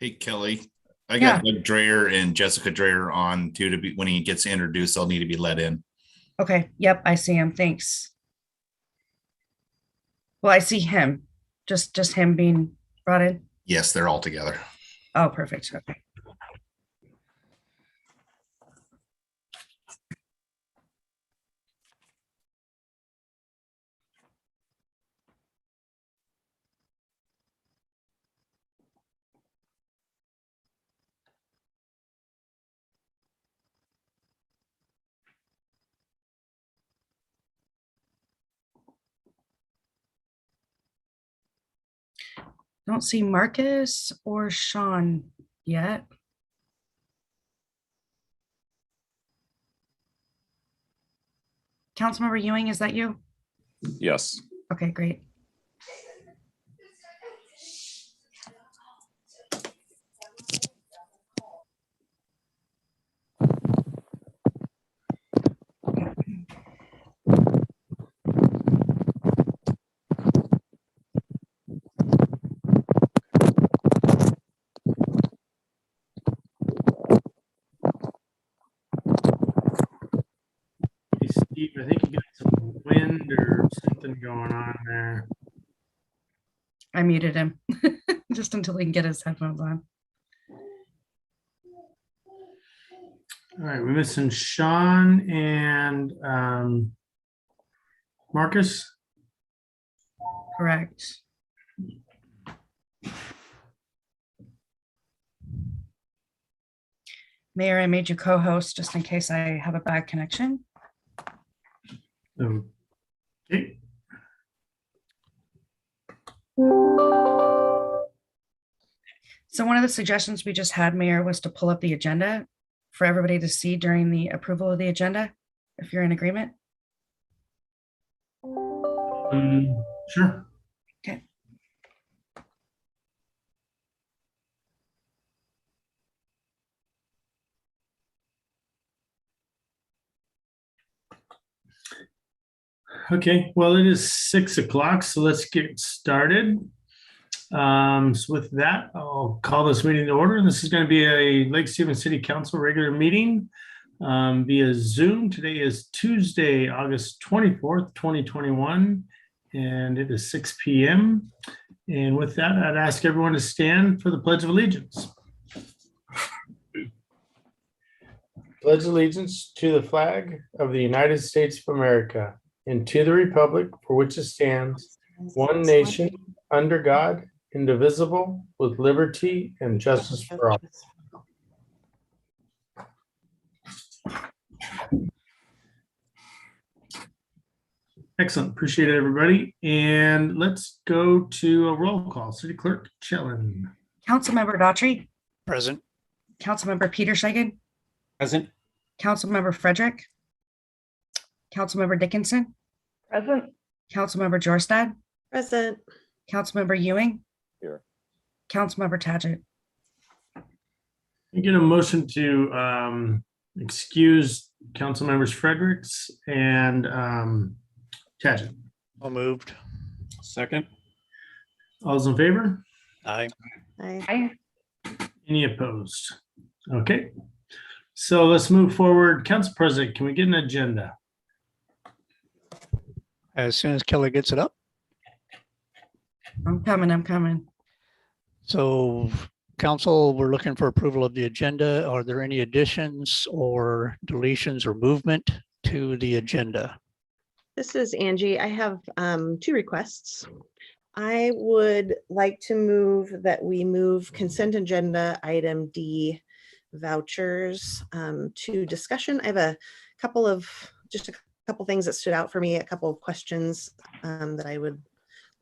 Hey Kelly, I got Yeah. Doug Dreyer and Jessica Dreyer on too to be when he gets introduced, they'll need to be let in. Okay. Yep. I see him. Thanks. Well, I see him. Just him being brought in. Yes, they're all together. Oh, perfect. Okay. Don't see Marcus or Sean yet. Councilmember Ewing, is that you? Yes. Okay, great. Hey, Steve, I think you got some wind or something going on there. I muted him just until he can get his headphones on. All right, we're missing Sean and Marcus. Correct. Mayor, I made you co-host just in case I have a bad connection. Okay. So one of the suggestions we just had, Mayor, was to pull up the agenda for everybody to see during the approval of the agenda, if you're in agreement. Sure. Okay. Okay, well, it is 6 o'clock, so let's get started. So with that, I'll call this meeting to order. This is going to be a Lake Stevens City Council regular meeting via Zoom. Today is Tuesday, August 24th, 2021, and it is 6 p.m. And with that, I'd ask everyone to stand for the Pledge of Allegiance. Pledge allegiance to the flag of the United States of America and to the republic for which it stands, one nation, under God, indivisible, with liberty and justice for all. Excellent. Appreciate it, everybody. And let's go to a roll call. City Clerk Chellin. Councilmember Daughtry, Present. Councilmember Peter Shagan, Present. Councilmember Frederick, Councilmember Dickinson, Present. Councilmember Jorstad, Present. Councilmember Ewing, Here. Councilmember Taggett. You get a motion to excuse Council Members Fredericks and Tagit. All moved. Second. All those in favor? Aye. Aye. Any opposed? Okay. So let's move forward. Council President, can we get an agenda? As soon as Kelly gets it up. I'm coming. So council, we're looking for approval of the agenda. Are there any additions or deletions or movement to the agenda? This is Angie. I have two requests. I would like to move that we move consent agenda item D, vouchers, to discussion. I have a couple things that stood out for me, a couple of questions that I would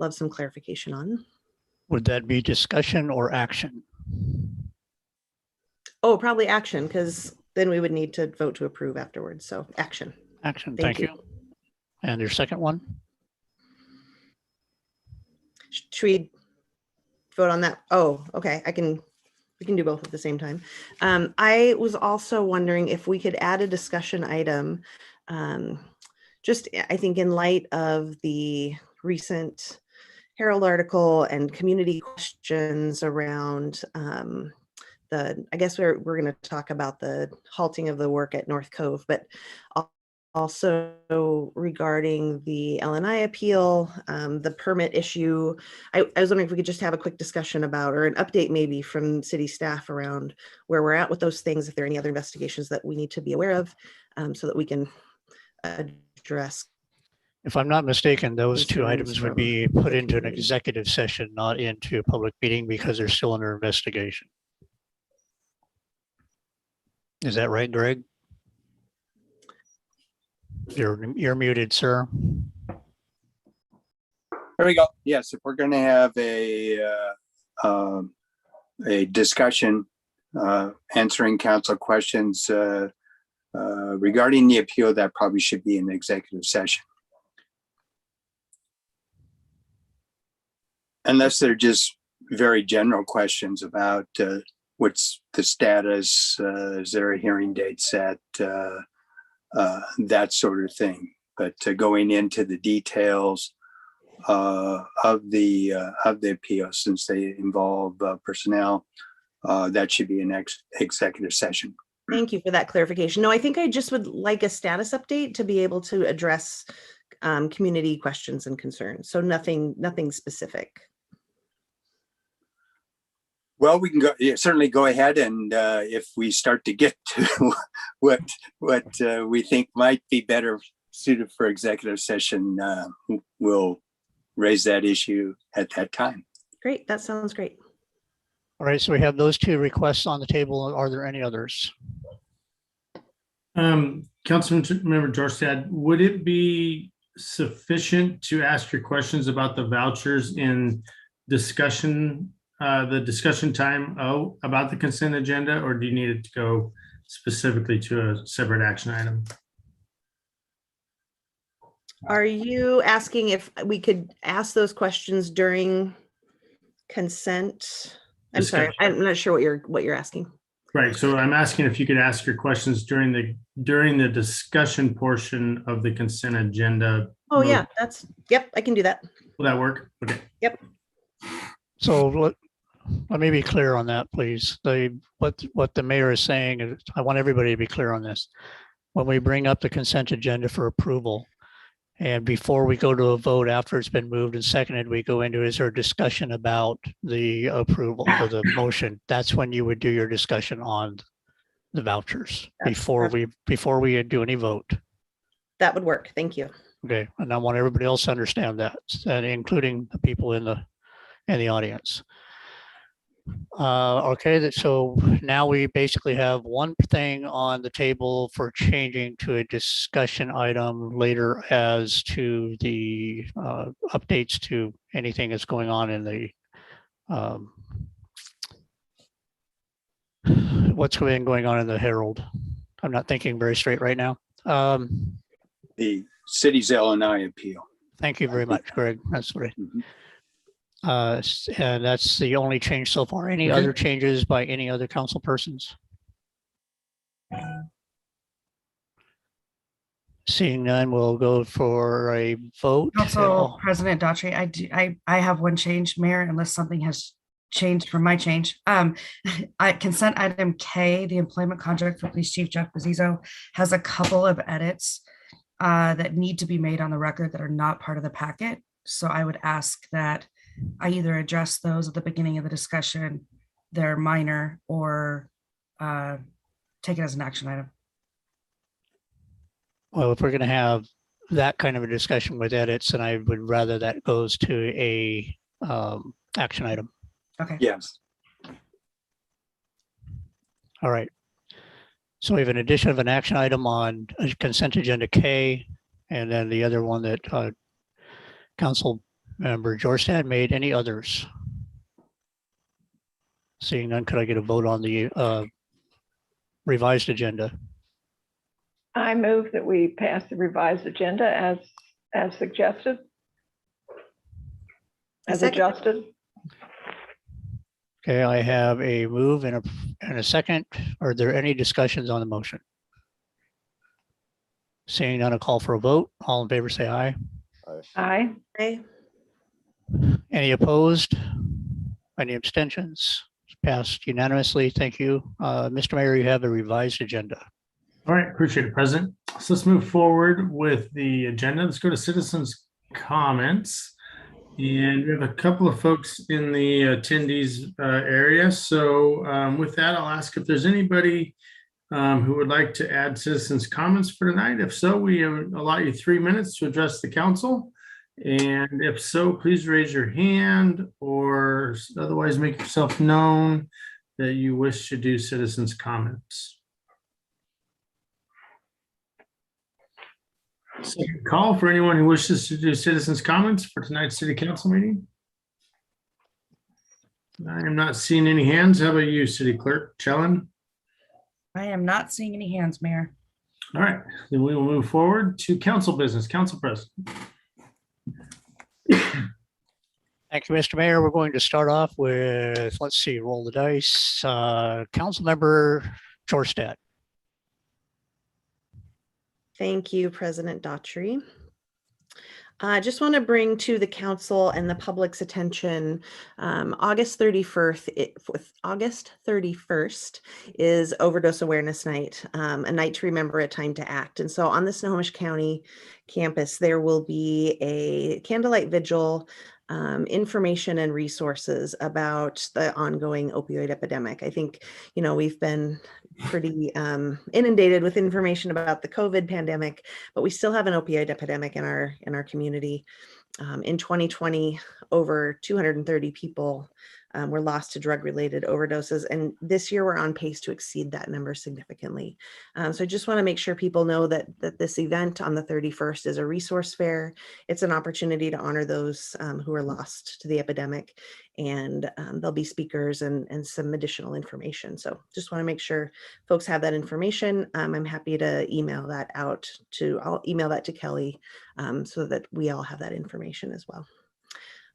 love some clarification on. Would that be discussion or action? Oh, probably action, because then we would need to vote to approve afterwards. So action. Action, Thank thank you. And your second one? Should we vote on that? Oh, okay. We can do both at the same time. I was also wondering if we could add a discussion item. I think in light of the recent Herald article and community questions around I guess we're going to talk about the halting of the work at North Cove, but also regarding the LNI appeal, the permit issue. I was wondering if we could just have a quick discussion about, or an update maybe from city staff around where we're at with those things, if there are any other investigations that we need to be aware of, so that we can address. If I'm not mistaken, those two Concerns items would from be put the into an community. executive session, not into a public meeting because they're still under investigation. Is that right, Greg? You're muted, sir. There we go. Yes, if we're going to have a discussion answering council questions regarding the appeal, that probably should be an executive session. Unless they're just very general questions about what's the status, is there a hearing date set, that sort of thing. But going into the details of the appeal, since they involve personnel, that should be an executive session. Thank you for that clarification. No, I think I just would like a status update to be able to address community questions and concerns. So nothing specific. Well, we can certainly go ahead, and if we start to get to what we think might be better suited for executive session, we'll raise that issue at that time. Great, that sounds great. All right, so we have those two requests on the table. Are there any others? Councilmember Jorstad, would it be sufficient to ask your questions about the vouchers in discussion, the discussion time about the consent agenda, or do you need it to go specifically to a separate action item? Are you asking if we could ask those questions during consent? I'm sorry, I'm not sure what you're asking. Right. So I'm asking if you could ask your questions during the discussion portion of the consent agenda. Oh yeah, yep, I can do that. Will that work? Okay. Yep. So let me be clear on that, please. What the mayor is saying is, I want everybody to be clear on this. When we bring up the consent agenda for approval, and before we go to a vote, after it's been moved and seconded, we go into, is there a discussion about the approval or the motion? That's when you would do your discussion on the vouchers before we do any vote. That would work. Thank you. Okay, and I want everybody else to understand that, and including the people in the audience. Okay, so now we basically have one thing on the table for changing to a discussion item later as to the updates to anything that's going on in the what's going on in the Herald. I'm not thinking very straight right now. The city's LNI appeal. Thank you very much, Greg. That's right. Mhm. And that's the only change so far. Any Okay. other changes by any other council persons? Seeing none, we'll go for a vote. Council President Daughtry, I have one change, Mayor, unless something has changed from my change. Consent item K, the employment contract for Police Chief Jeff Bezzuto, has a couple of edits that need to be made on the record that are not part of the packet. So I would ask that I either address those at the beginning of the discussion, they're minor, or take it as an action item. Well, if we're going to have that kind of a discussion with edits, then I would rather that goes to a action item. Okay. Yes. All right. So we have an addition of an action item on consent agenda K, and then the other one that Council Member Jorstad made. Any others? Seeing none, could I get a vote on the revised agenda? I move that we pass the revised agenda as suggested, as Second. adjusted. Okay, I have a move and a second. Are there any discussions on the motion? Seeing none, a call for a vote. All in favor, say aye. Aye. Okay. Any opposed? Any abstentions? Passed unanimously. Thank you. Mr. Mayor, you have a revised agenda. All right, appreciate it, President. So let's move forward with the agenda. Let's go to citizens' comments. And we have a couple of folks in the attendees area. So with that, I'll ask if there's anybody who would like to add citizens' comments for tonight. If so, we allot you 3 minutes to address the council. And if so, please raise your hand or otherwise make yourself known that you wish to do citizens' comments. Second call for anyone who wishes to do citizens' comments for tonight's city council meeting. I am not seeing any hands. How about you, city clerk, Chellen? I am not seeing any hands, Mayor. All right, then we will move forward to council business. Council President. Thank you, Mr. Mayor. We're going to start off with, let's see, roll the dice. Councilmember Jorstad. Thank you, President Daughtry. I just want to bring to the council and the public's attention, August 31st is Overdose Awareness Night, a night to remember, a time to act. And so on the Snohomish County campus, there will be a candlelight vigil, information and resources about the ongoing opioid epidemic. I think, we've been pretty inundated with information about the COVID pandemic, but we still have an opioid epidemic in our community. In 2020, over 230 people were lost to drug-related overdoses, and this year we're on pace to exceed that number significantly. So I just want to make sure people know that this event on the 31st is a resource fair. It's an opportunity to honor those who are lost to the epidemic, and there'll be speakers and some additional information. So just want to make sure folks have that information. I'm happy to email that out I'll email that to Kelly so that we all have that information as well.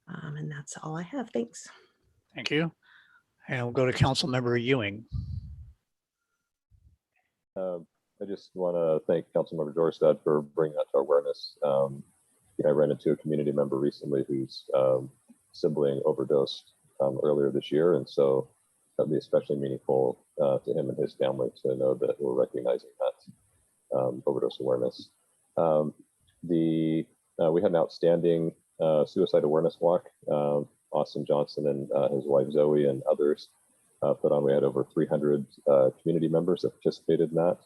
And that's all I have. Thanks. Thank you. And we'll go to Councilmember Ewing. I just want to thank Councilmember Dorstad for bringing that to our awareness. I ran into a community member recently whose sibling overdosed earlier this year, and so that'd be especially meaningful to him and his family to know that we're recognizing that overdose awareness. We had an outstanding suicide awareness walk. Austin Johnson and his wife Zoe and others put on. We had over 300 community members that participated in that.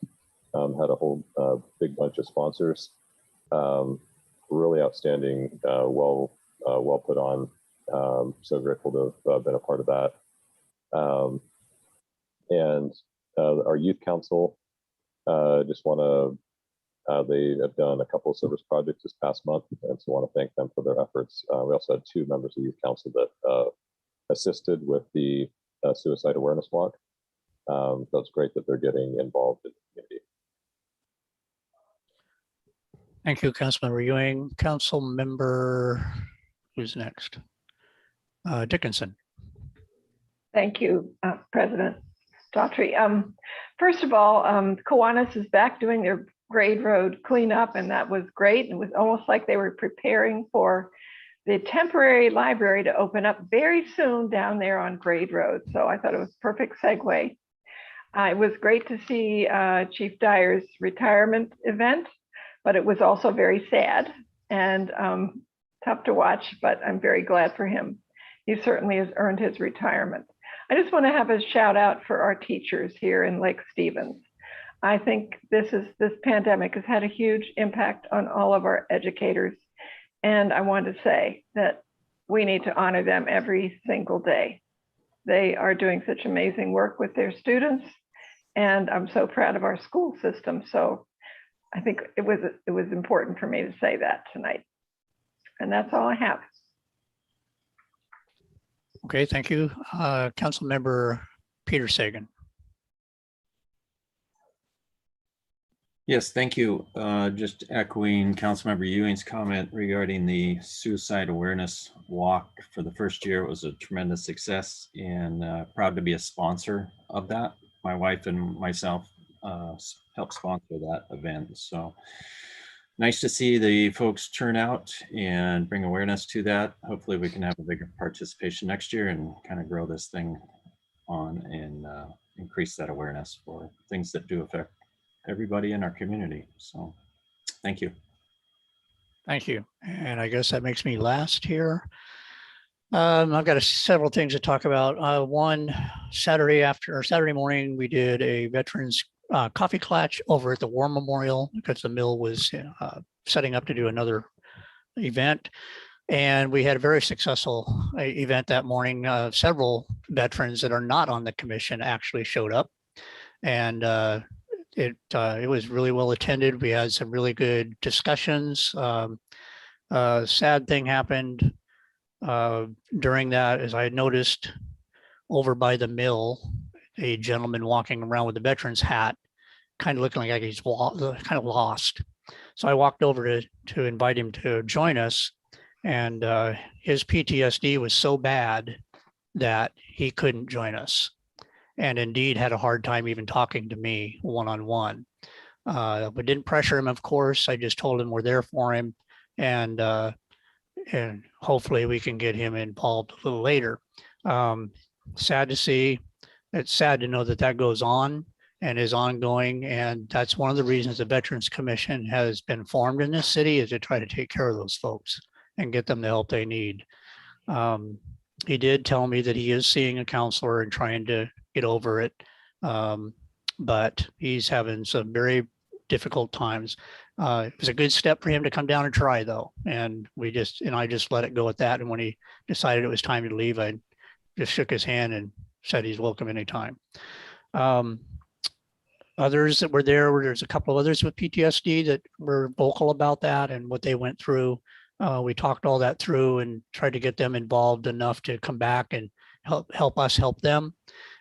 Had a whole big bunch of sponsors. Really outstanding, well put on. So grateful to have been a part of that. And our youth council, just want to. They have done a couple of service projects this past month, and so I want to thank them for their efforts. We also had 2 members of the youth council that assisted with the suicide awareness walk. So it's great that they're getting involved in the community. Thank you, Councilmember Ewing. Councilmember, who's next? Dickinson. Thank you, President Daughtry. First of all, Kiwanis is back doing their grade road cleanup, and that was great. It was almost like they were preparing for the temporary library to open up very soon down there on Grade Road. So I thought it was a perfect segue. It was great to see Chief Dyer's retirement event, but it was also very sad and tough to watch, but I'm very glad for him. He certainly has earned his retirement. I just want to have a shout out for our teachers here in Lake Stevens. I think this pandemic has had a huge impact on all of our educators. And I want to say that we need to honor them every single day. They are doing such amazing work with their students. And I'm so proud of our school system. So I think it was important for me to say that tonight. And that's all I have. Okay, thank you. Councilmember Peter Sagan. Yes, thank you. Just echoing Councilmember Ewing's comment regarding the suicide awareness walk for the first year. It was a tremendous success, and proud to be a sponsor of that. My wife and myself helped sponsor that event. So Nice to see the folks turn out and bring awareness to that. Hopefully we can have a bigger participation next year and kind of grow this thing on and increase that awareness for things that do affect everybody in our community. So thank you. Thank you. And I guess that makes me last here. I've got several things to talk about. One, Saturday morning, we did a veterans coffee clutch over at the War Memorial because the mill was setting up to do another event. And we had a very successful event that morning. Several veterans that are not on the commission actually showed up. And it was really well attended. We had some really good discussions. Sad thing happened during that, as I had noticed over by the mill, a gentleman walking around with a veteran's hat, kind of looking like he's kind of lost. So I walked over to invite him to join us, and his PTSD was so bad that he couldn't join us, and indeed had a hard time even talking to me one-on-one. But didn't pressure him, of course. I just told him we're there for him, and hopefully we can get him involved a little later. Sad to see. It's sad to know that that goes on and is ongoing. And that's one of the reasons the Veterans Commission has been formed in this city, is to try to take care of those folks and get them the help they need. He did tell me that he is seeing a counselor and trying to get over it. But he's having some very difficult times. It was a good step for him to come down and try, though. And I just let it go at that. And when he decided it was time to leave, I just shook his hand and said he's welcome anytime. Others that were there's a couple of others with PTSD that were vocal about that and what they went through. We talked all that through and tried to get them involved enough to come back and help us help them.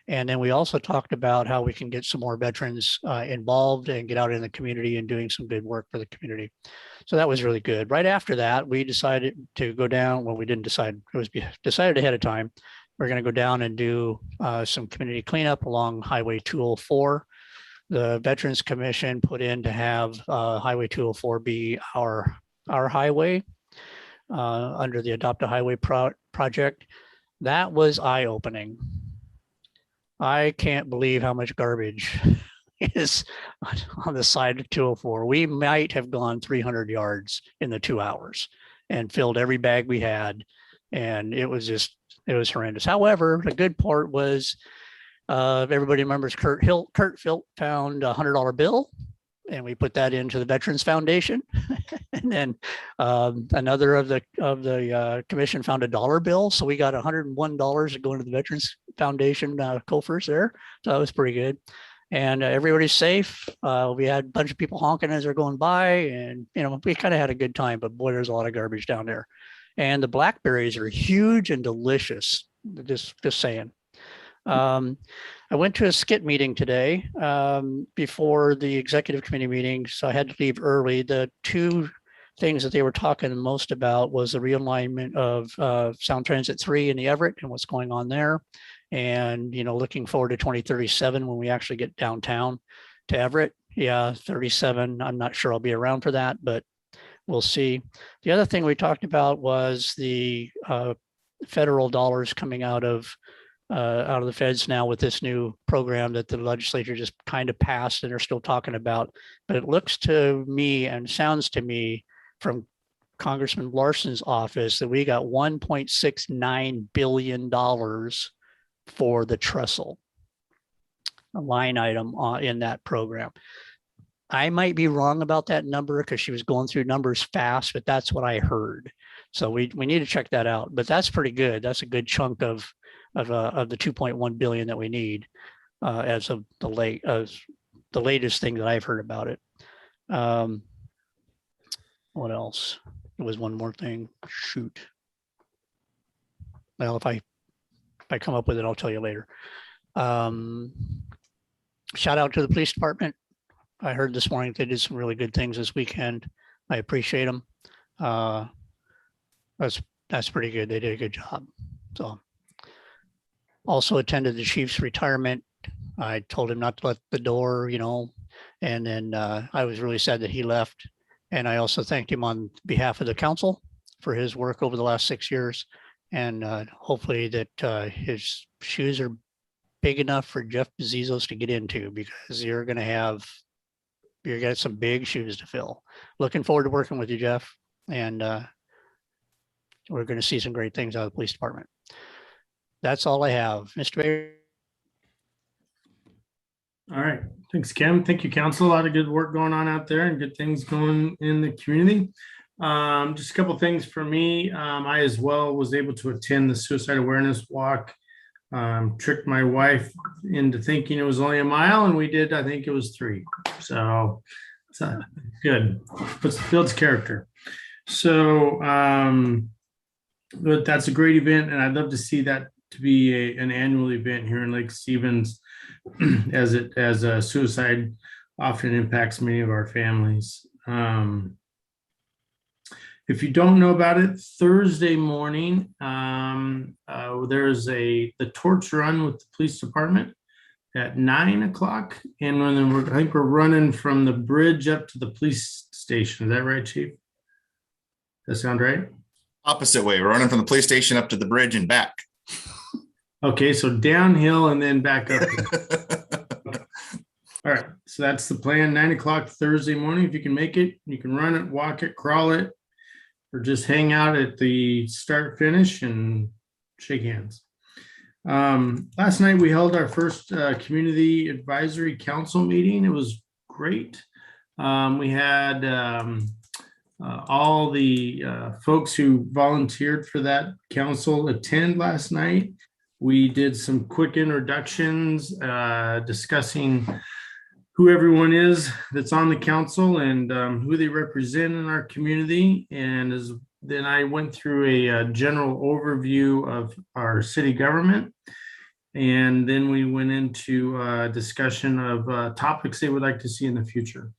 And then we also talked about how we can get some more veterans involved and get out in the community and doing some good work for the community. So that was really good. Right after that, we decided to go down. Well, we didn't decide. It was decided ahead of time. We're going to go down and do some community cleanup along Highway 204. The Veterans Commission put in to have Highway 204 be our highway under the Adopt a Highway project. That was eye-opening. I can't believe how much garbage is on the side of 204. We might have gone 300 yards in the 2 hours and filled every bag we had. And it was horrendous. However, the good part was everybody remembers Kurt Filt found a $100 bill, and we put that into the Veterans Foundation. And then another of the commission found a $1 bill. So we got $101 going to the Veterans Foundation coffers there. So that was pretty good. And everybody's safe. We had a bunch of people honking as they're going by, and we kind of had a good time, but boy, there's a lot of garbage down there. And the blackberries are huge and delicious. Just saying. I went to a skit meeting today before the executive committee meeting, so I had to leave early. The two things that they were talking the most about was the realignment of Sound Transit 3 in the Everett and what's going on there. And, looking forward to 2037 when we actually get downtown to Everett. Yeah, 37. I'm not sure I'll be around for that, but we'll see. The other thing we talked about was the federal dollars coming out of the feds now with this new program that the legislature just kind of passed and they're still talking about. But it looks to me and sounds to me from Congressman Larson's office that we got $1.69 billion for the trestle, a line item in that program. I might be wrong about that number because she was going through numbers fast, but that's what I heard. So we need to check that out. But that's pretty good. That's a good chunk of the 2.1 billion that we need as of the latest thing that I've heard about it. What else? There was one more thing. Shoot. Well, if I come up with it, I'll tell you later. Shout out to the police department. I heard this morning they did some really good things this weekend. I appreciate them. That's pretty good. They did a good job. So also attended the chief's retirement. I told him not to let the door, and then I was really sad that he left. And I also thanked him on behalf of the council for his work over the last 6 years. And hopefully that his shoes are big enough for Jeff Bezos to get into, because you're got some big shoes to fill. Looking forward to working with you, Jeff. And we're going to see some great things out of the police department. That's all I have. Mr. Mayor. All right. Thanks, Kim. Thank you, council. A lot of good work going on out there and good things going in the community. Just a couple things for me. I as well was able to attend the suicide awareness walk. Tricked my wife into thinking it was only a mile, and we did, I think it was 3. So it's good. Builds character. So but that's a great event, and I'd love to see that to be an annual event here in Lake Stevens, as suicide often impacts many of our families. If you don't know about it, Thursday morning, there's the torch run with the police department at 9 o'clock. And I think we're running from the bridge up to the police station. Is that right, Chief? Does that sound right? Opposite way. We're running from the police station up to the bridge and back. Okay, so downhill and then back up. All right, so that's the plan. 9 o'clock Thursday morning. If you can make it, you can run it, walk it, crawl it, or just hang out at the start finish and shake hands. Last night we held our first community advisory council meeting. It was great. We had all the folks who volunteered for that council attend last night. We did some quick introductions, discussing who everyone is that's on the council and who they represent in our community. And then I went through a general overview of our city government. And then we went into a discussion of topics they would like to see in the future.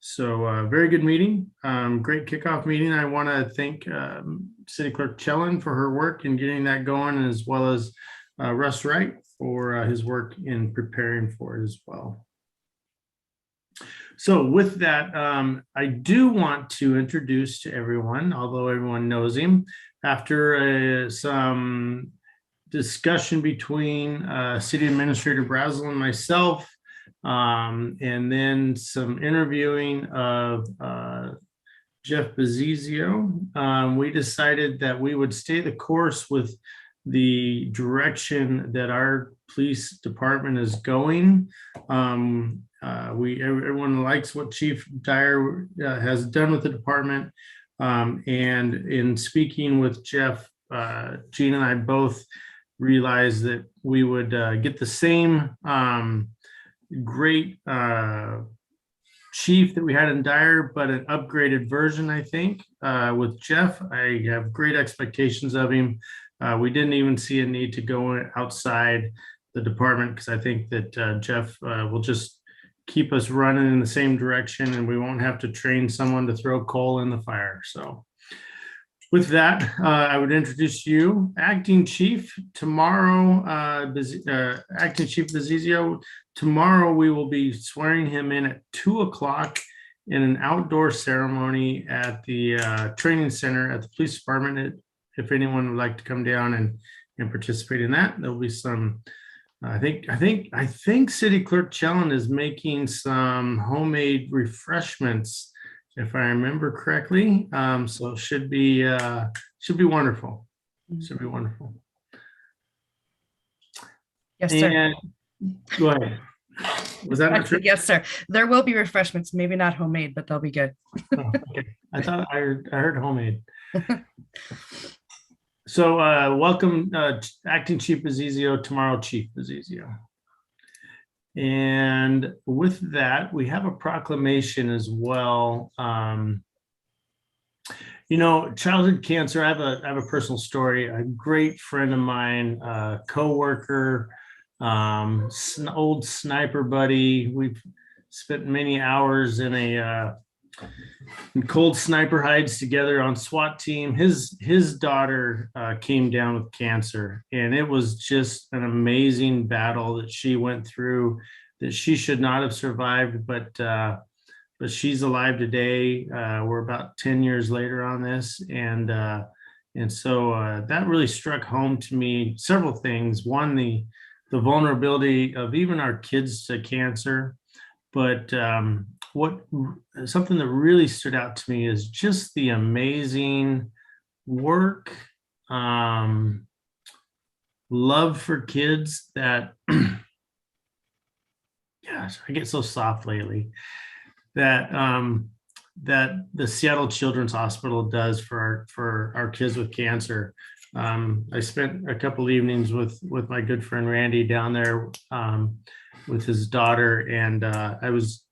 So very good meeting, great kickoff meeting. I want to thank City Clerk Chellen for her work in getting that going, as well as Russ Wright for his work in preparing for it as well. So with that, I do want to introduce to everyone, although everyone knows him, after some discussion between City Administrator Brazel and myself, and then some interviewing of Jeff Bezizio, we decided that we would stay the course with the direction that our police department is going. Everyone likes what Chief Dyer has done with the department. And in speaking with Jeff, Gene and I both realized that we would get the same great chief that we had in Dyer, but an upgraded version, I think, with Jeff. I have great expectations of him. We didn't even see a need to go outside the department, because I think that Jeff will just keep us running in the same direction, and we won't have to train someone to throw coal in the fire. So with that, I would introduce you, Acting Chief. Tomorrow, Acting Chief Bezizio, tomorrow we will be swearing him in at 2 o'clock in an outdoor ceremony at the training center at the police department. If anyone would like to come down and participate in that, there'll be some, I think City Clerk Chellen is making some homemade refreshments, if I remember correctly. So it should be wonderful. Should be wonderful. Yes, sir. And go ahead. Was that not true? Yes, sir. There will be refreshments, maybe not homemade, but they'll be good. Oh, okay. I thought I heard homemade. So welcome, Acting Chief Bezizio, tomorrow Chief Bezizio. And with that, we have a proclamation as well. You know, childhood cancer, I have a personal story. A great friend of mine, co-worker, old sniper buddy. We've spent many hours in a cold sniper hides together on SWAT team. His daughter came down with cancer, and it was just an amazing battle that she went through, that she should not have survived. But but she's alive today. We're about 10 years later on this. And so that really struck home to me several things. One, the vulnerability of even our kids to cancer. But something that really stood out to me is just the amazing work, love for kids that, gosh, I get so soft lately, that the Seattle Children's Hospital does for our kids with cancer. I spent a couple evenings with my good friend Randy down there with his daughter, and it was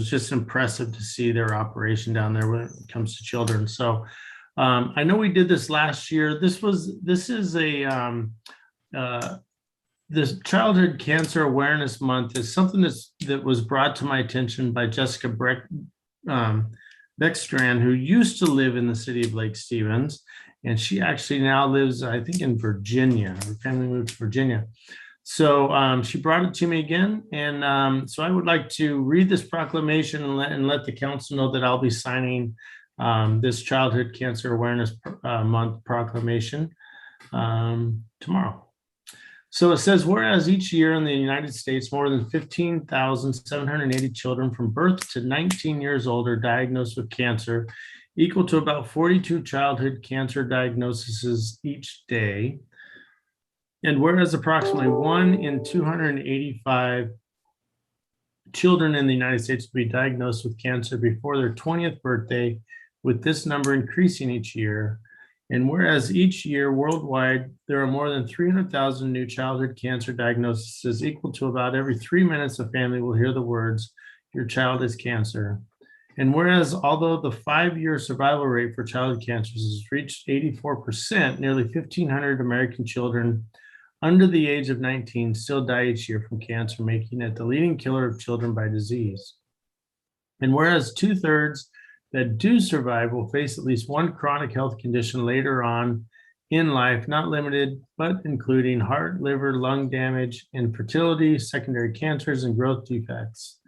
just impressive to see their operation down there when it comes to children. So I know we did this last year. This Childhood Cancer Awareness Month is something that was brought to my attention by Jessica Beckstrand, who used to live in the city of Lake Stevens, and she actually now lives, I think, in Virginia. Her family moved to Virginia. So she brought it to me again. And so I would like to read this proclamation and let the council know that I'll be signing this Childhood Cancer Awareness Month proclamation tomorrow. So it says, whereas each year in the United States, more than 15,780 children from birth to 19 years old are diagnosed with cancer, equal to about 42 childhood cancer diagnoses each day. And whereas approximately 1 in 285 children in the United States will be diagnosed with cancer before their 20th birthday, with this number increasing each year. And whereas each year worldwide, there are more than 300,000 new childhood cancer diagnoses, equal to about every 3 minutes a family will hear the words, "Your child is cancer." And whereas although the 5-year survival rate for childhood cancers has reached 84%, nearly 1,500 American children under the age of 19 still die each year from cancer, making it the leading killer of children by disease. And whereas 2/3 that do survive will face at least one chronic health condition later on in life, not limited, but including heart, liver, lung damage, infertility, secondary cancers, and growth defects.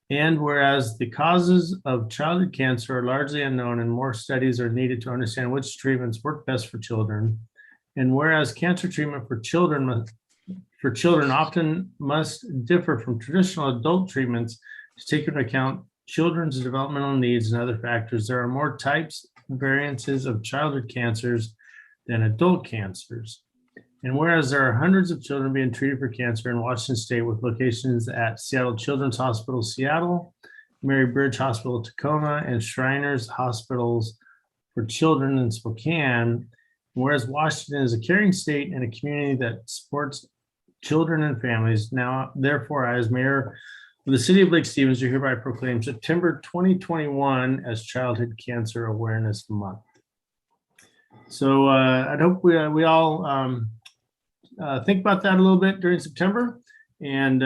And whereas the causes of childhood cancer are largely unknown and more studies are needed to understand which treatments work best for children. And whereas cancer treatment for children often must differ from traditional adult treatments to take into account children's developmental needs and other factors, there are more types and variances of childhood cancers than adult cancers. And whereas there are hundreds of children being treated for cancer in Washington State with locations at Seattle Children's Hospital, Seattle, Mary Bridge Hospital, Tacoma, and Shriners Hospitals for Children in Spokane, whereas Washington is a caring state and a community that supports children and families, now, therefore, I, as mayor of the city of Lake Stevens, do hereby proclaim September 2021 as Childhood Cancer Awareness Month. So I hope we all think about that a little bit during September and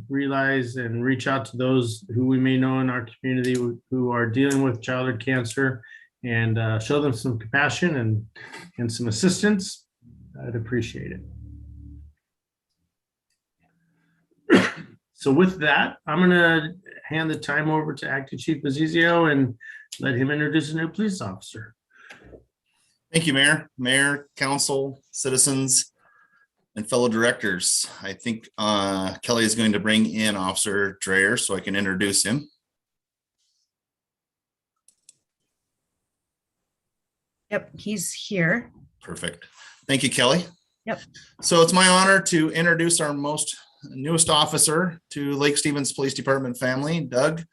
realize and reach out to those who we may know in our community who are dealing with childhood cancer and show them some compassion and some assistance. I'd appreciate it. So with that, I'm going to hand the time over to Acting Chief Bazizio and let him introduce a new police officer. Thank you, Mayor. Mayor, council, citizens, and fellow directors. I think Kelly is going to bring in Officer Dreyer so I can introduce him. Yep, he's here. Perfect. Thank you, Kelly. Yep. So it's my honor to introduce our newest officer to Lake Stevens Police Department family, Doug.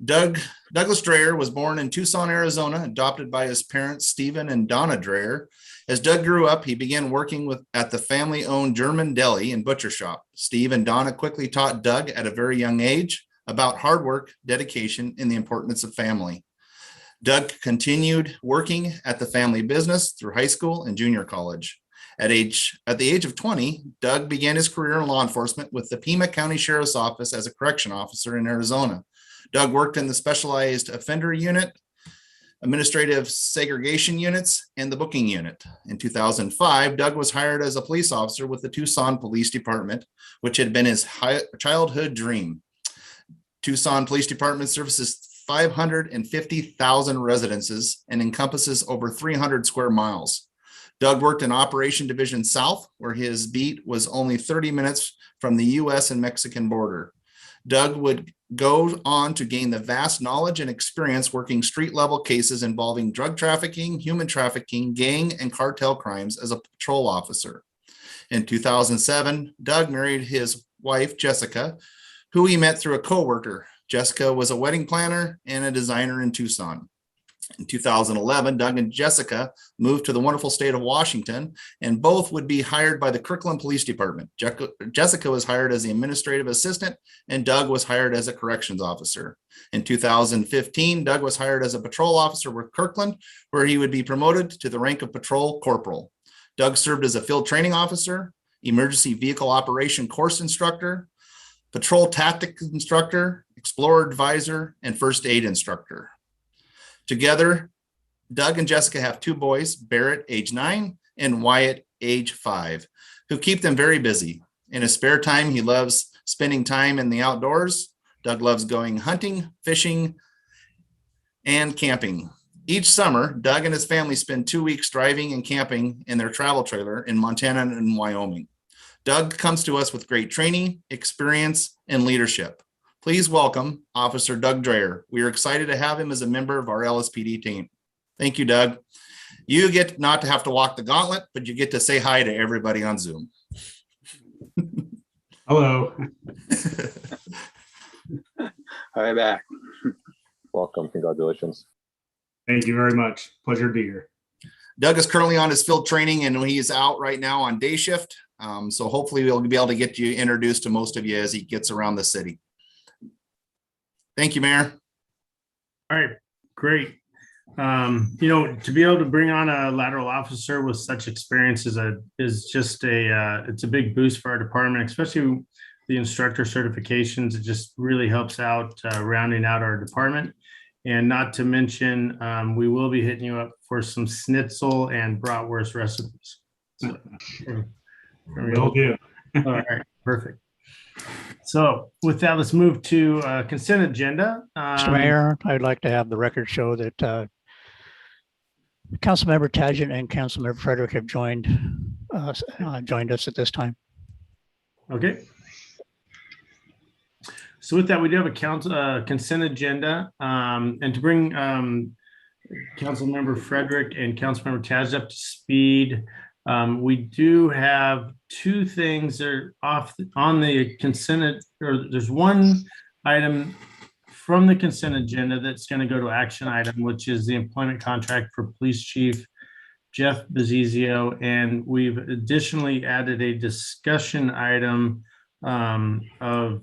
Douglas Dreyer was born in Tucson, Arizona, adopted by his parents, Stephen and Donna Dreyer. As Doug grew up, he began working at the family-owned German deli and butcher shop. Steve and Donna quickly taught Doug at a very young age about hard work, dedication, and the importance of family. Doug continued working at the family business through high school and junior college. At the age of 20, Doug began his career in law enforcement with the Pima County Sheriff's Office as a correction officer in Arizona. Doug worked in the specialized offender unit, administrative segregation units, and the booking unit. In 2005, Doug was hired as a police officer with the Tucson Police Department, which had been his childhood dream. Tucson Police Department services 550,000 residences and encompasses over 300 square miles. Doug worked in Operation Division South, where his beat was only 30 minutes from the US and Mexican border. Doug would go on to gain the vast knowledge and experience working street level cases involving drug trafficking, human trafficking, gang, and cartel crimes as a patrol officer. In 2007, Doug married his wife, Jessica, who he met through a coworker. Jessica was a wedding planner and a designer in Tucson. In 2011, Doug and Jessica moved to the wonderful state of Washington, and both would be hired by the Kirkland Police Department. Jessica was hired as the administrative assistant, and Doug was hired as a corrections officer. In 2015, Doug was hired as a patrol officer with Kirkland, where he would be promoted to the rank of patrol corporal. Doug served as a field training officer, emergency vehicle operation course instructor, patrol tactics instructor, explorer advisor, and first aid instructor. Together, Doug and Jessica have two boys, Barrett, age 9, and Wyatt, age 5, who keep them very busy. In his spare time, he loves spending time in the outdoors. Doug loves going hunting, fishing, and camping. Each summer, Doug and his family spend 2 weeks driving and camping in their travel trailer in Montana and Wyoming. Doug comes to us with great training, experience, and leadership. Please welcome Officer Doug Dreyer. We are excited to have him as a member of our LSPD team. Thank you, Doug. You get not to have to walk the gauntlet, but you get to say hi to everybody on Zoom. Hello. Hi back. Welcome, congratulations. Thank you very much. Pleasure to be here. Doug is currently on his field training and he's out right now on day shift. So hopefully we'll be able to get you introduced to most of you as he gets around the city. Thank you, Mayor. All right, great. To be able to bring on a lateral officer with such experience is just it's a big boost for our department, especially the instructor certifications. It just really helps out rounding out our department. And not to mention, we will be hitting you up for some schnitzel and bratwurst recipes. So, will do. All right, perfect. So with that, let's move to consent agenda. Mr. Mayor, I'd like to have the record show that Councilmember Tagent and Councilmember Frederick have joined us at this time. Okay. So with that, we do have a consent agenda, and to bring Councilmember Frederick and Councilmember Tagent up to speed, we do have two things that are on the consent, or there's one item from the consent agenda that's going to go to action item, which is the employment contract for Police Chief Jeff Bezizio. And we've additionally added a discussion item of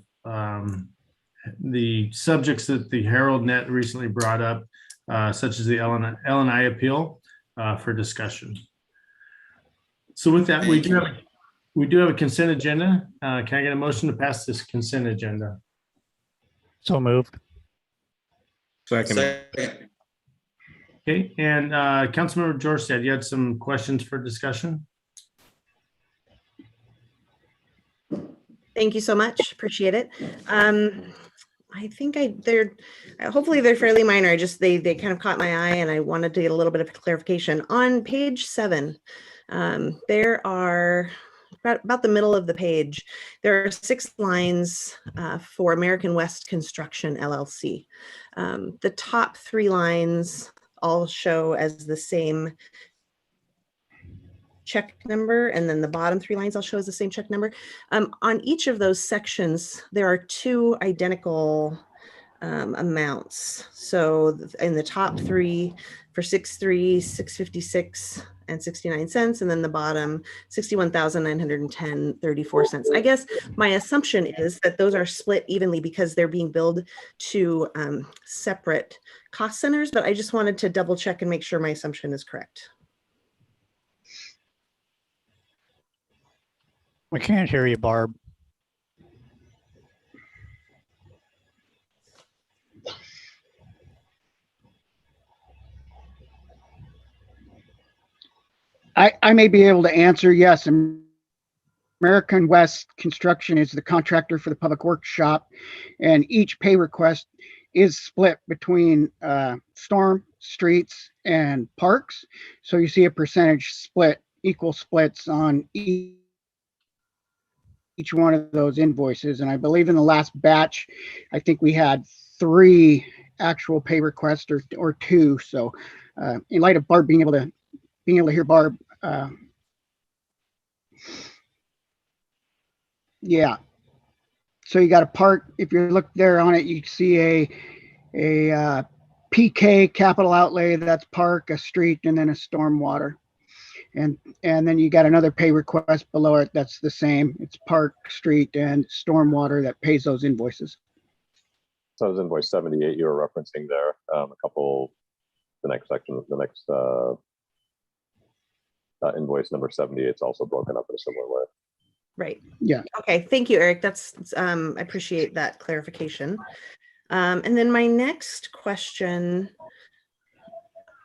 the subjects that the Herald Net recently brought up, such as the L&I appeal for discussion. So with that, we do have a consent agenda. Can I get a motion to pass this consent agenda? So moved. Second. Okay, and Councilmember Jorstad, you had some questions for discussion? Thank you so much. Appreciate it. I think hopefully they're fairly minor. They kind of caught my eye and I wanted to get a little bit of clarification. On page 7, there are about the middle of the page, there are 6 lines for American West Construction LLC. The top 3 lines all show as the same check number, and then the bottom 3 lines I'll show as the same check number. On each of those sections, there are 2 identical amounts. So in the top 3 for 6.3, 656 and 69 cents, and then the bottom 61,910.34 cents. I guess my assumption is that those are split evenly because they're being billed to separate cost centers, but I just wanted to double check and make sure my assumption is correct. We can't hear you, Barb. I may be able to answer. Yes, American West Construction is the contractor for the public works shop, and each pay request is split between storm, streets, and parks. So you see a percentage split, equal splits on each one of those invoices. And I believe in the last batch, I think we had 3 actual pay requests or 2. So in light of Barb being able to hear Barb, yeah. So you got a park. If you look there on it, you see a PK capital outlay. That's park, a street, and then a stormwater. And then you got another pay request below it. That's the same. It's park, street, and stormwater that pays those invoices. So it was invoice 78 you were referencing there. The next section, the next invoice number 78 is also broken up in a similar way. Right. Yeah. Okay. Thank you, Eric. That's I appreciate that clarification. And then my next question,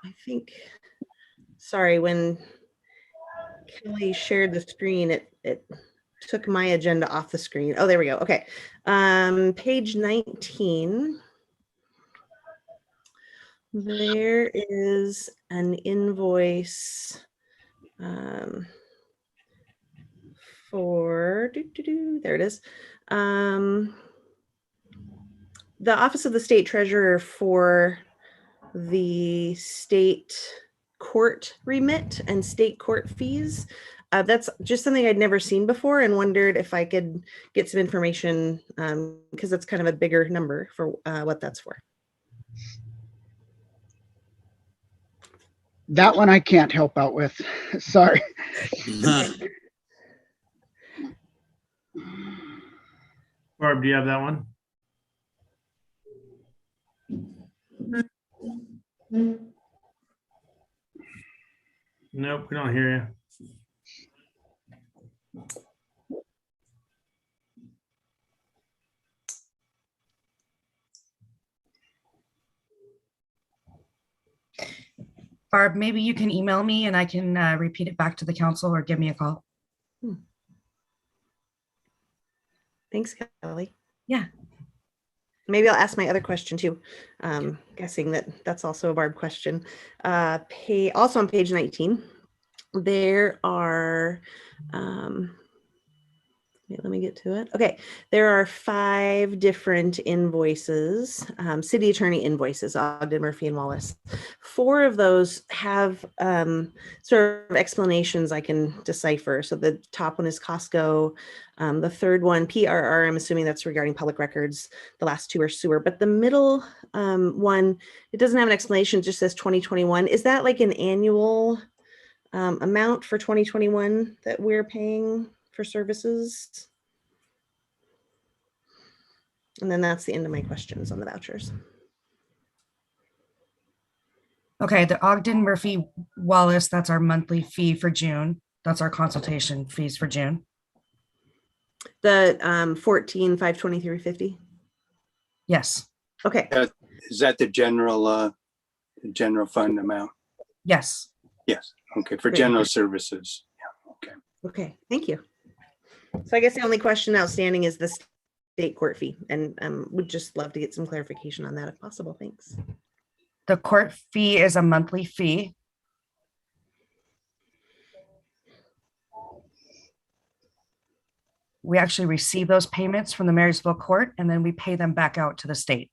I think, sorry, when Kelly shared the screen, it took my agenda off the screen. Oh, there we go. Okay. Page 19. There is an invoice for, there it is. The Office of the State Treasurer for the state court remit and state court fees. That's just something I'd never seen before and wondered if I could get some information because that's kind of a bigger number for what that's for. That one I can't help out with. Sorry. Barb, do you have that one? Nope, we don't hear you. Barb, maybe you can email me and I can repeat it back to the council or give me a call. Thanks, Kelly. Yeah. Maybe I'll ask my other question too. Guessing that's also a Barb question. Also on page 19, there are, let me get to it. Okay, there are 5 different invoices, city attorney invoices, Ogden, Murphy, and Wallace. 4 of those have sort of explanations I can decipher. So the top one is Costco. The third one, PRR, I'm assuming that's regarding public records. The last 2 are sewer. But the middle one, it doesn't have an explanation, it just says 2021. Is that like an annual amount for 2021 that we're paying for services? And then that's the end of my questions on the vouchers. Okay, the Ogden, Murphy, Wallace, that's our monthly fee for June. That's our consultation fees for June. The 14,523.50. Yes. Okay. Is that the general fund amount? Yes. Yes. Okay. For Great. general services. Yeah. Okay. Okay. Thank you. So I guess the only question outstanding is the state court fee, and would just love to get some clarification on that if possible. Thanks. The court fee is a monthly fee. We actually receive those payments from the Marysville court and then we pay them back out to the state.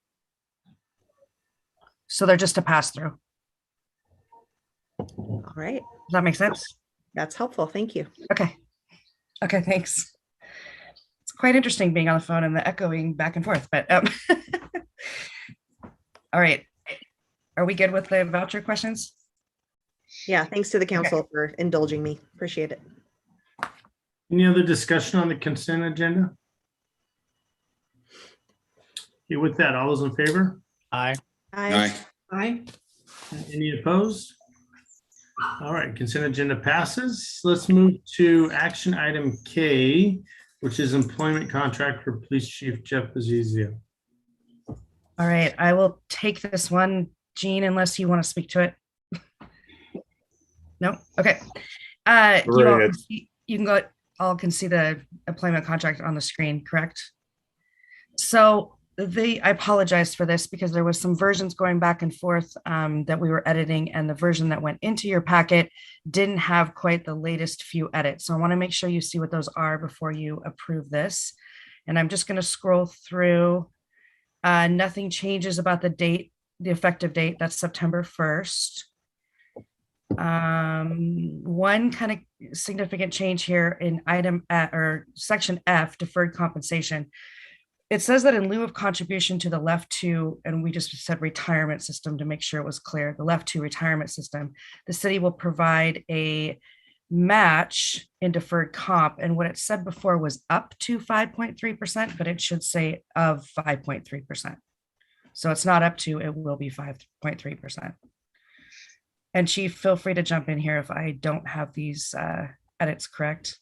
So they're just a pass through. All right. Does that make sense? That's helpful. Thank you. Okay. Okay, thanks. It's quite interesting being on the phone and the echoing back and forth, but all right. Are we good with the voucher questions? Yeah. Thanks to the council for indulging me. Appreciate it. Any other discussion on the consent agenda? Okay, with that, all those in favor? Aye. Aye. Aye. Any opposed? All right, consent agenda passes. Let's move to action item K, which is employment contract for Police Chief Jeff Bezizio. All right, I will take this one, Jean, unless you want to speak to it. No? Okay. You can go, all can see the employment contract on the screen, correct? So I apologize for this because there was some versions going back and forth that we were editing, and the version that went into your packet didn't have quite the latest few edits. So I want to make sure you see what those are before you approve this. And I'm just going to scroll through. Nothing changes about the date, the effective date. That's September 1st. One kind of significant change here in section F, deferred compensation. It says that in lieu of contribution to the left to, and we just said retirement system to make sure it was clear, the left to retirement system, the city will provide a match in deferred comp. And what it said before was up to 5.3%, but it should say of 5.3%. So it's not up to, it will be 5.3%. And Chief, feel free to jump in here if I don't have these edits correct.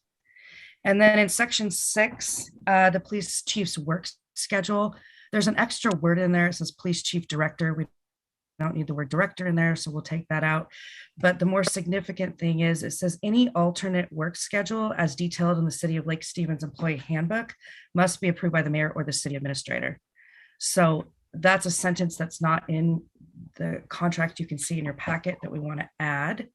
And then in section 6, the police chief's work schedule, there's an extra word in there. It says police chief director. We don't need the word director in there, so we'll take that out. But the more significant thing is it says any alternate work schedule as detailed in the City of Lake Stevens Employee Handbook must be approved by the mayor or the city administrator. So that's a sentence that's not in the contract you can see in your packet that we want to add.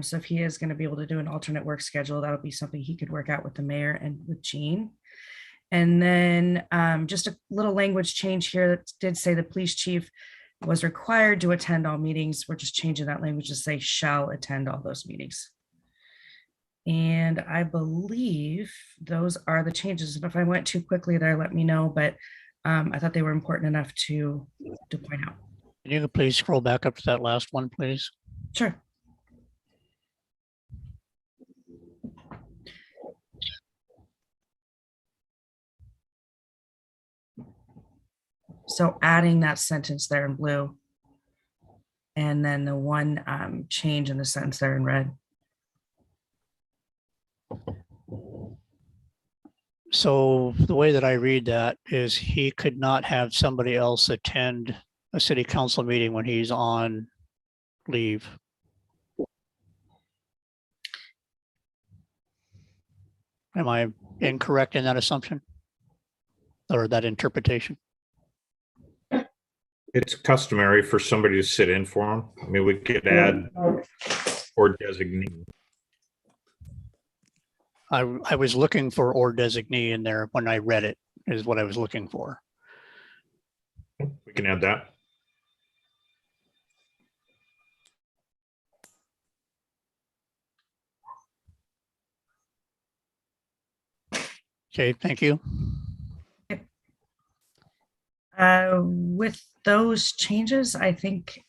So if he is going to be able to do an alternate work schedule, that'll be something he could work out with the mayor and with Jean. And then just a little language change here that did say the police chief was required to attend all meetings. We're just changing that language to say shall attend all those meetings. And I believe those are the changes. And if I went too quickly there, let me know, but I thought they were important enough to point out. Can you please scroll back up to that last one, please? Sure. So adding that sentence there in blue, and then the one change in the sentence there in red. So the way that I read that is he could not have somebody else attend a city council meeting when he's on leave. Am I incorrect in that assumption or that interpretation? It's customary for somebody to sit in for them. I mean, we could add or designate. I was looking for or designee in there when I read it, is what I was looking for. We can add that. Okay, thank you. With those changes, I think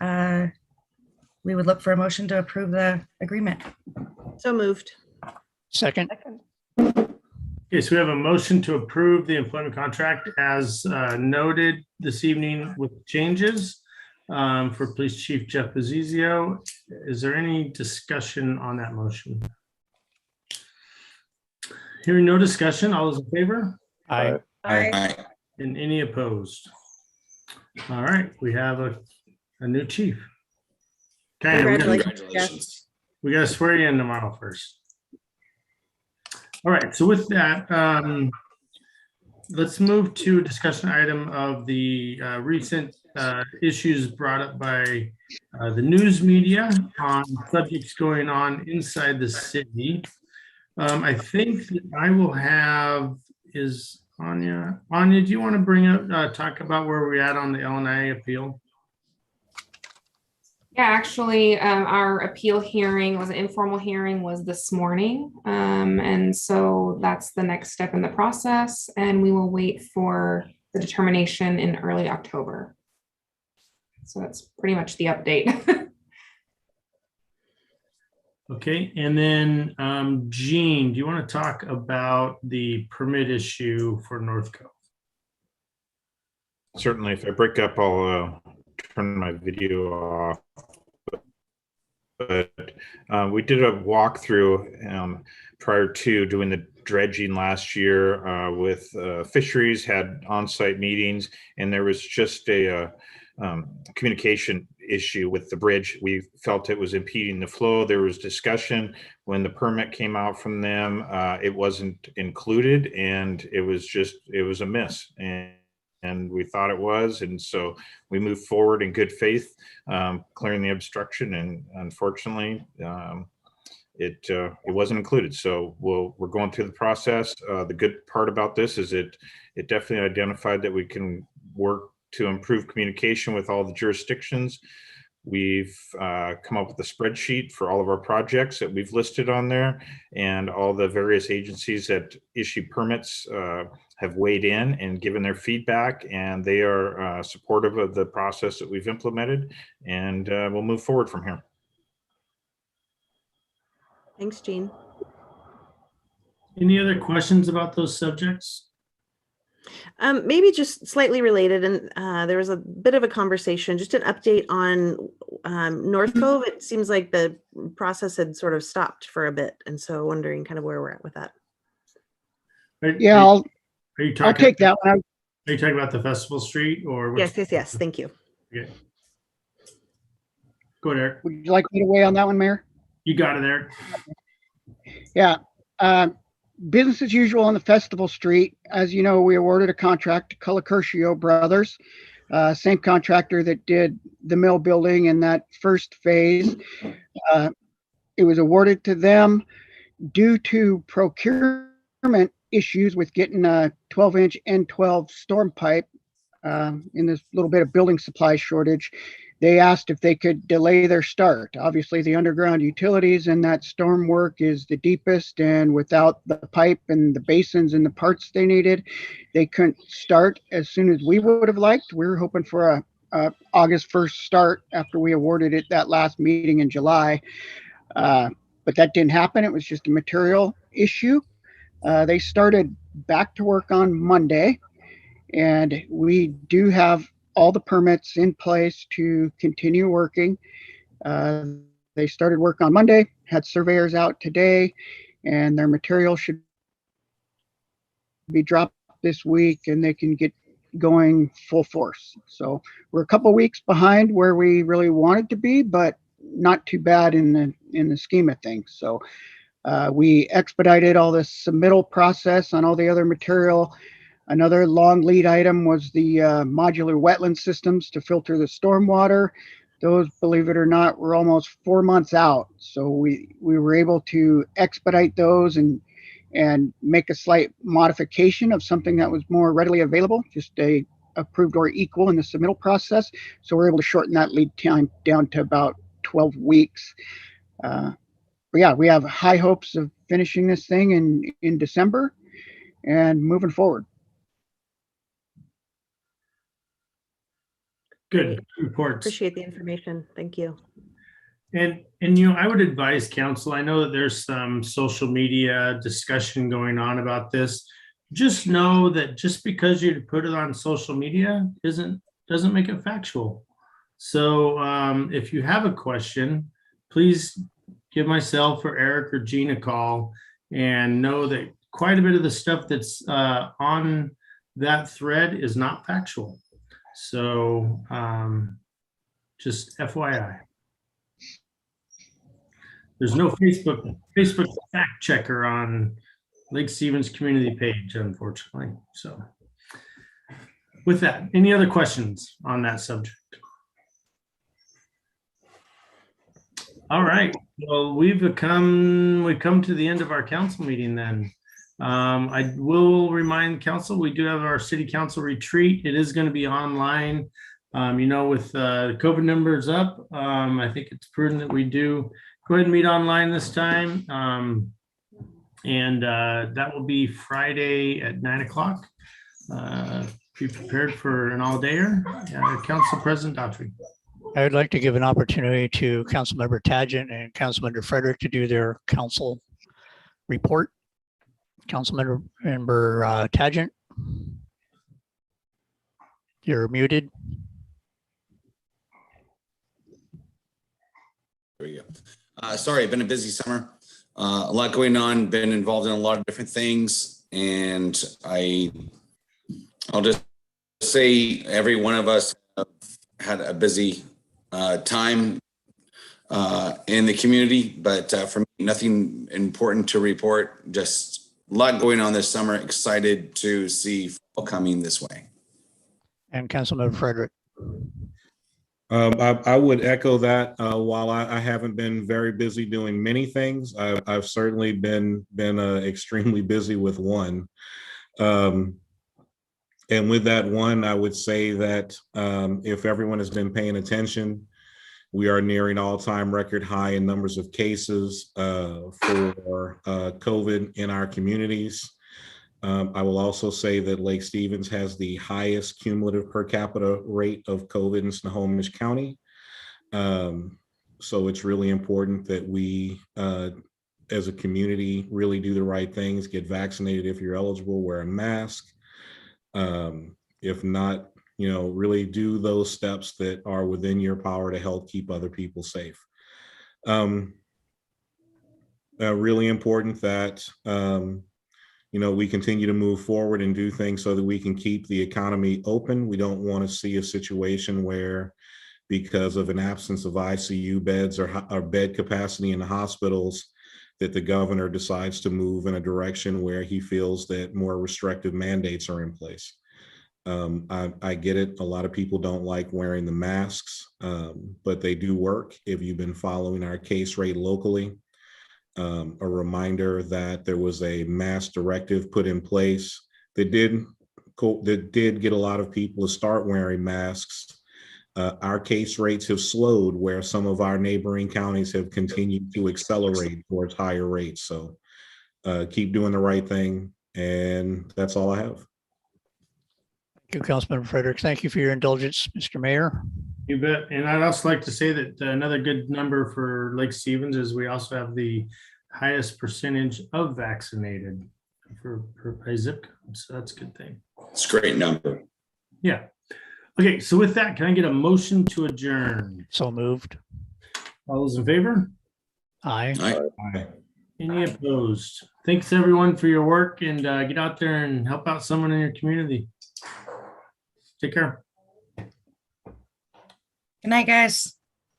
we would look for a motion to approve the agreement. So moved. Second, Okay, so we have a motion to approve the employment contract as noted this evening with changes for Police Chief Jeff Bezizio. Is there any discussion on that motion? Hearing no discussion, all those in favor? I And any opposed? All right, we have a new chief. Okay, Congratulations. we got to swear you in tomorrow first. All right, so with that, let's move to a discussion item of the recent issues brought up by the news media on subjects going on inside the city. I think that I will have, is Anya, do you want to bring up, talk about where we're at on the LNI appeal? Yeah, actually, our appeal hearing was an informal hearing was this morning. And so that's the next step in the process. And we will wait for the determination in early October. So that's pretty much the update. Okay, and then Jean, do you want to talk about the permit issue for North Cove? Certainly, if I break up, I'll turn my video off. But we did a walkthrough prior to doing the dredging last year with fisheries, had on-site meetings, and there was just a communication issue with the bridge. We felt it was impeding the flow. There was discussion when the permit came out from them. It wasn't included, and it was a miss. And and we thought it was. And so we moved forward in good faith, clearing the obstruction. And unfortunately, it wasn't included. So we're going through the process. The good part about this is it definitely identified that we can work to improve communication with all the jurisdictions. We've come up with a spreadsheet for all of our projects that we've listed on there, and all the various agencies that issue permits have weighed in and given their feedback, and they are supportive of the process that we've implemented, and we'll move forward from here. Thanks, Gene. Any other questions about those subjects? Maybe just slightly related, and there was a bit of a conversation, just an update on North Cove. It seems like the process had sort of stopped for a bit, and so wondering kind of where we're at with that. Yeah, I'll Talking, take that one. Are you talking about the Festival Street or? Yes. Thank you. Okay. Go ahead, Eric. Would you like me to weigh on that one, Mayor? You got it, Eric. Yeah. Business as usual on the Festival Street. As you know, we awarded a contract to Culacurcio Brothers, same contractor that did the mill building in that first phase. It was awarded to them due to procurement issues with getting a 12-inch N12 storm pipe in this little bit of building supply shortage. They asked if they could delay their start. Obviously, the underground utilities and that storm work is the deepest, and without the pipe and the basins and the parts they needed, they couldn't start as soon as we would have liked. We were hoping for a August 1st start after we awarded it that last meeting in July, but that didn't happen. It was just a material issue. They started back to work on Monday, and we do have all the permits in place to continue working. They started work on Monday, had surveyors out today, and their material should be dropped this week, and they can get going full force. So we're a couple weeks behind where we really wanted to be, but not too bad in the scheme of things. So we expedited all the submittal process on all the other material. Another long lead item was the modular wetland systems to filter the stormwater. Those, believe it or not, were almost 4 months out. So we were able to expedite those and make a slight modification of something that was more readily available, just a approved or equal in the submittal process. So we're able to shorten that lead time down to about 12 weeks. But yeah, we have high hopes of finishing this thing in December and moving forward. Good reports. Appreciate the information. Thank you. And I would advise council, I know that there's some social media discussion going on about this. Just know that just because you put it on social media doesn't make it factual. So if you have a question, please give myself or Eric or Gene a call, and know that quite a bit of the stuff that's on that thread is not factual. So just FYI. There's no Facebook fact checker on Lake Stevens community page, unfortunately. So with that, any other questions on that subject? All right. Well, we've come to the end of our council meeting then. I will remind council, we do have our city council retreat. It is going to be online. With the COVID numbers up, I think it's prudent that we do go ahead and meet online this time. And that will be Friday at 9 o'clock. Be prepared for an all-dayer. Council President Daughtry. I would like to give an opportunity to Councilmember Tagent and Councilmember Frederick to do their council report. Councilmember Tagent, you're muted. There we go. Sorry, been a busy summer. A lot going on, been involved in a lot of different things. And I'll just say every one of us had a busy time in the community, but for me, nothing important to report, just a lot going on this summer. Excited to see fall coming this way. And Councilmember Frederick. I would echo that. While I haven't been very busy doing many things, I've certainly been extremely busy with one. And with that one, I would say that if everyone has been paying attention, we are nearing all-time record high in numbers of cases for COVID in our communities. I will also say that Lake Stevens has the highest cumulative per capita rate of COVID in Snohomish County. So it's really important that we, as a community, really do the right things, get vaccinated if you're eligible, wear a mask. If not, really do those steps that are within your power to help keep other people safe. Really important that, we continue to move forward and do things so that we can keep the economy open. We don't want to see a situation where, because of an absence of ICU beds or bed capacity in the hospitals, that the governor decides to move in a direction where he feels that more restrictive mandates are in place. I get it. A lot of people don't like wearing the masks, but they do work. If you've been following our case rate locally, a reminder that there was a mask directive put in place that did get a lot of people to start wearing masks. Our case rates have slowed where some of our neighboring counties have continued to accelerate towards higher rates. So keep doing the right thing. And that's all I have. Thank you, Councilmember Frederick. Thank you for your indulgence, Mr. Mayor. You bet. And I'd also like to say that another good number for Lake Stevens is we also have the highest percentage of vaccinated for a zip code. So that's a good thing. It's a great number. Yeah. Okay. So with that, can I get a motion to adjourn? So moved. All those in favor? Aye. Aye. Any opposed? Thanks everyone for your work, and get out there and help out someone in your community. Take care. Good night, guys.